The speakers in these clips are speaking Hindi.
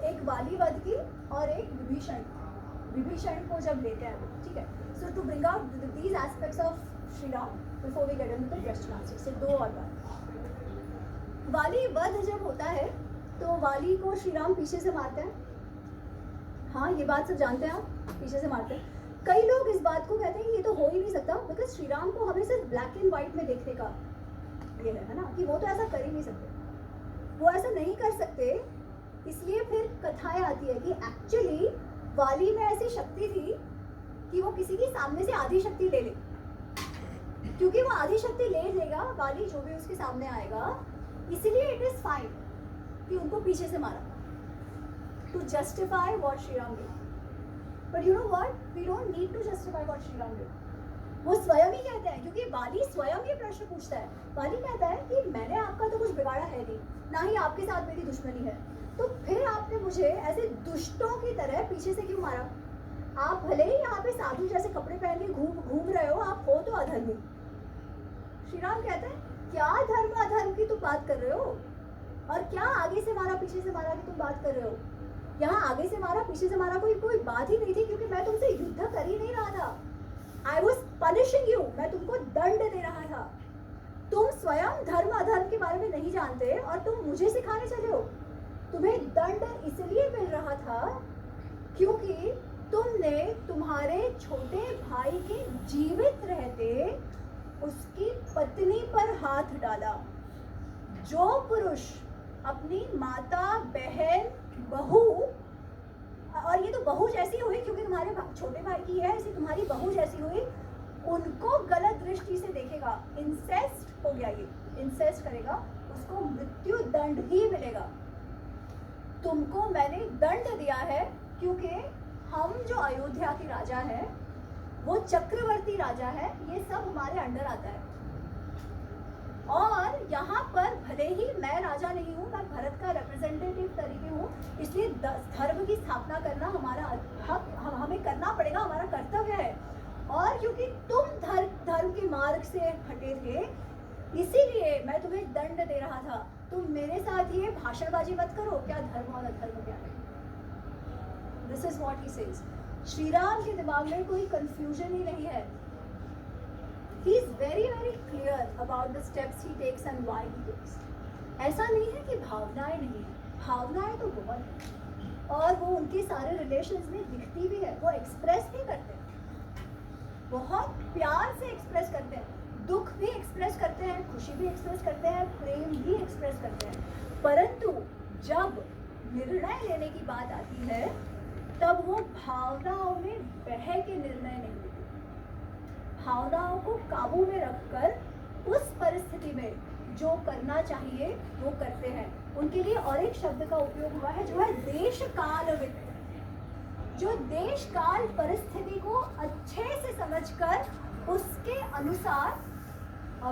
एक वाली वध की और एक विभीषण को जब लेते हैं वो, ठीक है। So to bring out these aspects of Shri Ram before we get into the question answer. So दो और बात, वाली वध जब होता है तो वाली को श्री राम पीछे से मारते हैं। हाँ, ये बात सब जानते हैं आप, पीछे से मारते हैं। कई लोग इस बात को कहते हैं कि ये तो हो ही नहीं सकता, बिकॉज श्री राम को हमें सिर्फ ब्लैक एंड व्हाइट में देखने का ये है ना, कि वो तो ऐसा कर ही नहीं सकते, वो ऐसा नहीं कर सकते। इसलिए फिर कथाएं आती है कि एक्चुअली वाली में ऐसी शक्ति थी कि वो किसी की सामने से आधी शक्ति ले ले, क्योंकि वो आधी शक्ति ले लेगा वाली जो भी उसके सामने आएगा, इसलिए इट इज फाइन कि उनको पीछे से मारा to justify what Shri Ram did. But you know what, we don't need to justify what Shri Ram did. वो स्वयं ही कहते हैं, क्योंकि वाली स्वयं ये प्रश्न पूछता है। वाली कहता है कि मैंने आपका तो कुछ बिगाड़ा है नहीं, ना ही आपके साथ मेरी दुश्मनी है, तो फिर आपने मुझे ऐसे दुष्टों की तरह पीछे से क्यों मारा? आप भले ही यहाँ पे साधु जैसे कपड़े पहन के घूम रहे हो, आप हो तो अधर्मी। श्री राम कहते हैं क्या धर्म अधर्म की तुम बात कर रहे हो, और क्या आगे से मारा पीछे से मारा की तुम बात कर रहे हो? यहाँ आगे से मारा पीछे से मारा कोई बात ही नहीं थी, क्योंकि मैं तुमसे युद्ध कर ही नहीं रहा था। आई वॉज पनिशिंग यू, मैं तुमको दंड दे रहा था। तुम स्वयं धर्म अधर्म के बारे में नहीं जानते और तुम मुझे सिखाने चले हो। तुम्हें दंड इसलिए मिल रहा था क्योंकि तुमने तुम्हारे छोटे भाई के जीवित रहते उसकी पत्नी पर हाथ डाला। जो पुरुष अपनी माता, बहन, बहू, और ये तो बहू जैसी हुई क्योंकि तुम्हारे छोटे भाई की है, इसलिए तुम्हारी बहू जैसी हुई, उनको गलत दृष्टि से देखेगा, इंसेस्ट हो गया, ये इंसेस्ट करेगा, उसको मृत्यु दंड ही मिलेगा। तुमको मैंने दंड दिया है क्योंकि हम जो अयोध्या के राजा हैं, वो चक्रवर्ती राजा है, ये सब हमारे अंडर आता है। और यहाँ पर भले ही मैं राजा नहीं हूँ, मैं भरत का रिप्रेजेंटेटिव तरीके हूँ, इसलिए धर्म की स्थापना करना हमारा हक, हमें करना पड़ेगा, हमारा कर्तव्य है। और क्योंकि तुम धर्म के मार्ग से हटे थे, इसीलिए मैं तुम्हें दंड दे रहा था। तुम मेरे साथ ये भाषणबाजी मत करो, क्या धर्म और अधर्म क्या है। This is what he says. Shri Ram के दिमाग में कोई कंफ्यूजन ही नहीं है। He is very clear about the steps he takes and why he takes. ऐसा नहीं है कि भावनाएं नहीं है, भावनाएं तो बहुत है, और वो उनके सारे रिलेशंस में दिखती भी है। वो एक्सप्रेस भी करते हैं, बहुत प्यार से एक्सप्रेस करते हैं, दुख भी एक्सप्रेस करते हैं, खुशी भी एक्सप्रेस करते हैं, प्रेम भी एक्सप्रेस करते हैं। परंतु जब निर्णय लेने की बात आती है, तब वो भावनाओं में बह के निर्णय नहीं लेते। भावनाओं को काबू में रखकर उस परिस्थिति में जो करना चाहिए वो करते हैं। उनके लिए और एक शब्द का उपयोग हुआ है जो है देश काल वित्त, जो देश काल परिस्थिति को अच्छे से समझकर उसके अनुसार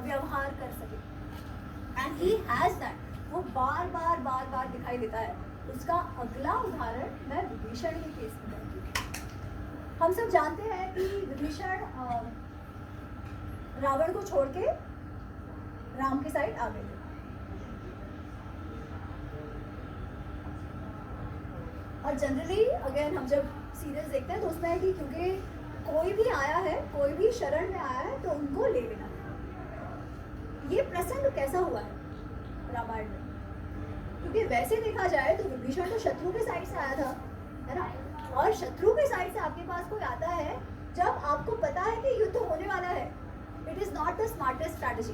व्यवहार कर सके। And he has that. वो बार बार दिखाई देता है। उसका अगला उदाहरण मैं विभीषण के केस में करती हूँ। हम सब जानते हैं कि विभीषण रावण को छोड़ के राम के साइड आ गए थे। और जनरली अगेन हम जब सीरियल्स देखते हैं तो उसमें है कि क्योंकि कोई भी आया है, कोई भी शरण में आया है, तो उनको ले लेना। ये प्रसंग कैसा हुआ है रामायण में? क्योंकि वैसे देखा जाए तो विभीषण तो शत्रु के साइड से आया था, है ना? और शत्रु के साइड से आपके पास कोई आता है जब आपको पता है कि युद्ध होने वाला है। It is not the smartest strategy,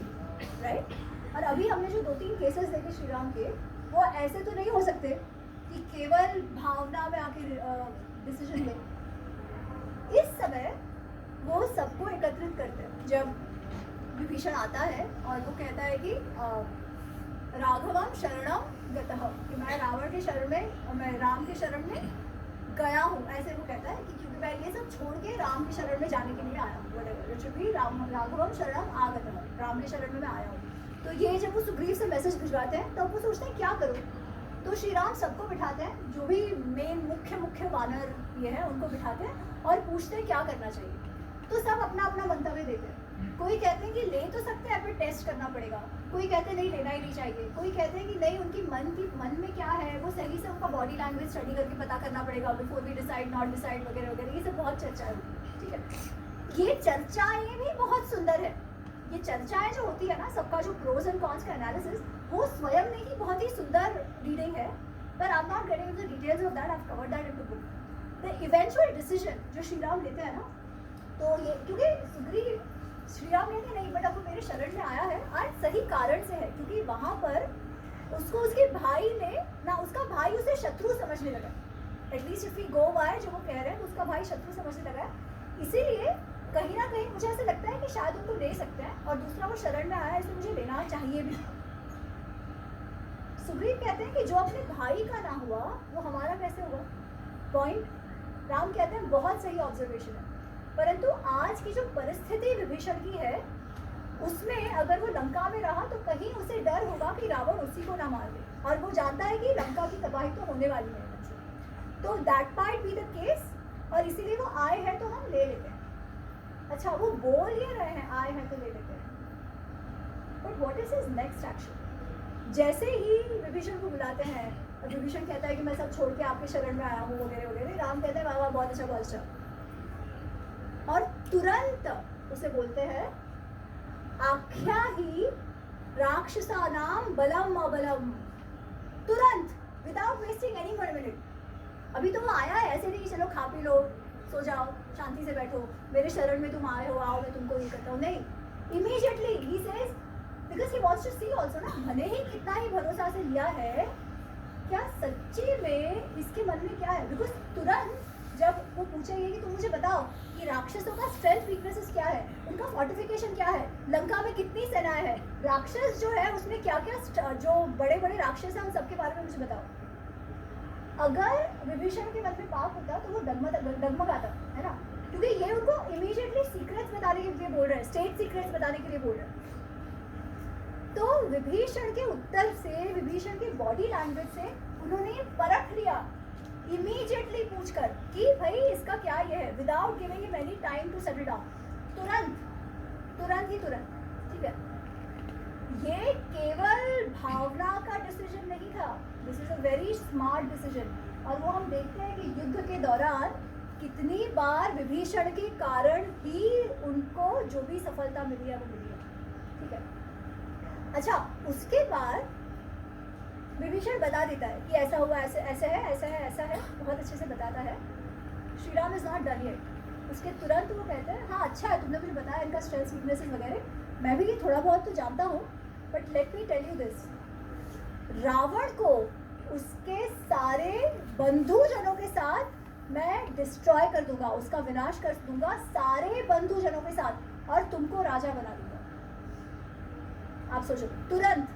right? और अभी हमने जो 2-3 केसेस देखे श्री राम के, वो ऐसे तो नहीं हो सकते कि केवल भावना में आके डिसीजन ले। इस समय वो सबको एकत्रित करते हैं। जब विभीषण आता है और वो कहता है कि राघवम शरणम गतः, कि मैं रावण के शरण में, मैं राम के शरण में गया हूँ, ऐसे वो कहता है कि क्योंकि मैं ये सब छोड़ के राम के शरण में जाने के लिए आया हूँ। राघवम शरणम आगतः, राम के शरण में मैं आया हूँ। तो ये जब वो सुग्रीव से मैसेज भिजवाते हैं तब वो सोचते हैं क्या करूँ। तो श्री राम सबको बिठाते हैं, जो भी मेन मुख्य वानर ये है उनको बिठाते हैं और पूछते हैं क्या करना चाहिए। तो सब अपना अपना मंतव्य देते हैं। कोई कहते हैं कि ले तो सकते हैं पर टेस्ट करना पड़ेगा, कोई कहते हैं नहीं लेना ही नहीं चाहिए, कोई कहते हैं कि नहीं उनकी मन में क्या है वो सही से उनका बॉडी लैंग्वेज स्टडी करके पता करना पड़ेगा before we decide not decide वगैरह वगैरह, ये सब बहुत चर्चा है, ठीक है। ये चर्चाएं भी बहुत सुंदर है, ये चर्चाएं जो होती है ना सबका जो प्रोज एंड कॉन्स का एनालिसिस वो स्वयं में ही बहुत ही सुंदर रीडिंग है, पर I am not getting into the details of that, I have covered that in the book. The eventual decision जो श्री राम लेते हैं ना, तो ये क्योंकि सुग्रीव श्री राम कहते नहीं बट अब वो मेरे शरण में आया है, आज सही कारण से है, क्योंकि वहां पर उसको उसके भाई ने ना, उसका भाई उसे शत्रु समझने लगा, at least if we go by जो वो कह रहे हैं उसका भाई शत्रु समझने लगा है, इसीलिए कहीं ना कहीं मुझे ऐसा लगता है कि शायद उनको ले सकते हैं, और दूसरा वो शरण में आया है इसलिए मुझे लेना चाहिए भी। सुग्रीव कहते हैं कि जो अपने भाई का ना हुआ वो हमारा कैसे होगा, पॉइंट। राम कहते हैं बहुत सही ऑब्जर्वेशन है, परंतु आज की जो परिस्थिति विभीषण की है उसमें अगर वो लंका में रहा तो कहीं उसे डर होगा कि रावण उसी को ना मार दे, और वो जानता है कि लंका की तबाही तो होने वाली है, तो that might be the case, और इसीलिए वो आए हैं तो हम ले लेते हैं। अच्छा वो बोल ये रहे हैं आए हैं तो ले लेते हैं, but what is his next action? जैसे ही विभीषण को बुलाते हैं और विभीषण कहता है कि मैं सब छोड़ के आपके शरण में आया हूँ वगैरह वगैरह, राम कहते हैं वाह वाह बहुत अच्छा बहुत अच्छा, और तुरंत उसे बोलते हैं आख्या ही राक्षसा नाम बलम अबलम, तुरंत without wasting any one minute. अभी तो वो आया है ऐसे नहीं कि चलो खा पी लो सो जाओ शांति से बैठो, मेरे शरण में तुम आए हो, आओ मैं तुमको ये करता हूँ, नहीं, immediately he says because he wants to see also ना, भले ही कितना ही भरोसा से लिया है, क्या सच्ची में इसके मन में क्या है, बिकॉज तुरंत जब वो पूछेंगे कि तुम मुझे बताओ कि राक्षसों का स्ट्रेंथ वीकनेसेस क्या है, उनका फोर्टिफिकेशन क्या है, लंका में कितनी सेनाएं हैं, राक्षस जो है उसमें क्या क्या जो बड़े बड़े राक्षस हैं उन सबके बारे में मुझे बताओ। अगर विभीषण के मन में पाप होता तो वो डगमगाता है ना, क्योंकि ये उनको इमीडिएटली सीक्रेट्स बताने के लिए बोल रहे हैं, स्टेट सीक्रेट्स बताने के लिए बोल रहे हैं। तो विभीषण के उत्तर से, विभीषण के बॉडी लैंग्वेज से उन्होंने परख लिया इमीडिएटली पूछकर कि भाई इसका क्या ये है, without giving him any time to settle down, तुरंत ही तुरंत, ठीक है। ये केवल भावना का डिसीजन नहीं था, this is a very smart decision, और वो हम देखते हैं कि युद्ध के दौरान कितनी बार विभीषण के कारण ही उनको जो भी सफलता मिली है वो मिली है, ठीक है। अच्छा उसके बाद विभीषण बता देता है कि ऐसा हुआ, ऐसे ऐसे है, ऐसा है, ऐसा है, बहुत अच्छे से बताता है। Shri Ram is not done yet, उसके तुरंत वो कहते हैं हाँ अच्छा है तुमने मुझे बताया इनका स्ट्रेंथ्स वीकनेसेस वगैरह, मैं भी ये थोड़ा बहुत तो जानता हूँ, but let me tell you this, Ravan को उसके सारे बंधुजनों के साथ मैं डिस्ट्रॉय कर दूंगा, उसका विनाश कर दूंगा सारे बंधुजनों के साथ, और तुमको राजा बना दूंगा। आप सोचो तुरंत,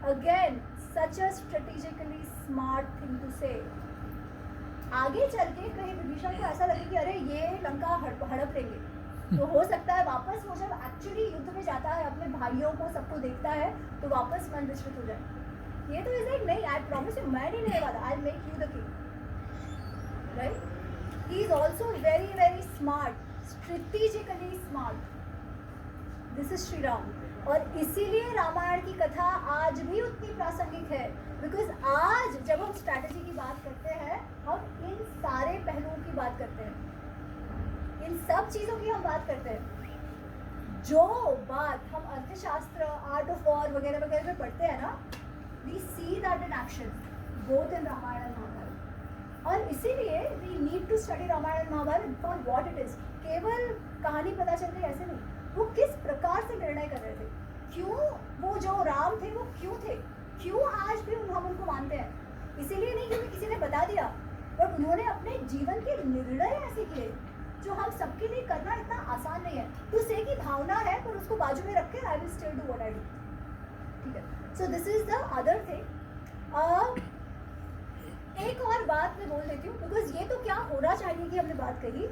again such a strategically smart thing to say. आगे चल के कहीं विभीषण को ऐसा लगे कि अरे ये लंका हड़प लेंगे, तो हो सकता है वापस वो जब एक्चुअली युद्ध में जाता है अपने भाइयों को सबको देखता है तो वापस मन विचलित हो जाए। ये तो इसे नहीं, आई प्रॉमिस यू मैं नहीं लेने वाला, I make you the king, right. He is also very very smart, strategically smart, this is Shri Ram. और इसीलिए रामायण की कथा आज भी उतनी प्रासंगिक है, बिकॉज आज जब हम स्ट्रैटेजी की बात करते हैं हम इन सारे पहलुओं की बात करते हैं, इन सब चीज़ों की हम बात करते हैं। जो बात हम अर्थशास्त्र, आर्ट ऑफ वॉर वगैरह वगैरह में पढ़ते हैं ना, we see that in action both in Ramayana and Mahabharata. और इसीलिए we need to study Ramayana and Mahabharata for what it is. केवल कहानी पता चल रही ऐसे नहीं, वो किस प्रकार से निर्णय कर रहे थे, क्यों वो जो राम थे वो क्यों थे, क्यों आज भी हम उनको मानते हैं, इसीलिए नहीं क्योंकि किसी ने बता दिया, पर उन्होंने अपने जीवन के निर्णय ऐसे किए जो हम सबके लिए करना इतना आसान नहीं है। तो से की भावना है पर उसको बाजू में रख के I will still do what I do, ठीक है। So this is the other thing. एक और बात मैं बोल देती हूँ, बिकॉज ये तो क्या होना चाहिए कि हमने बात कही,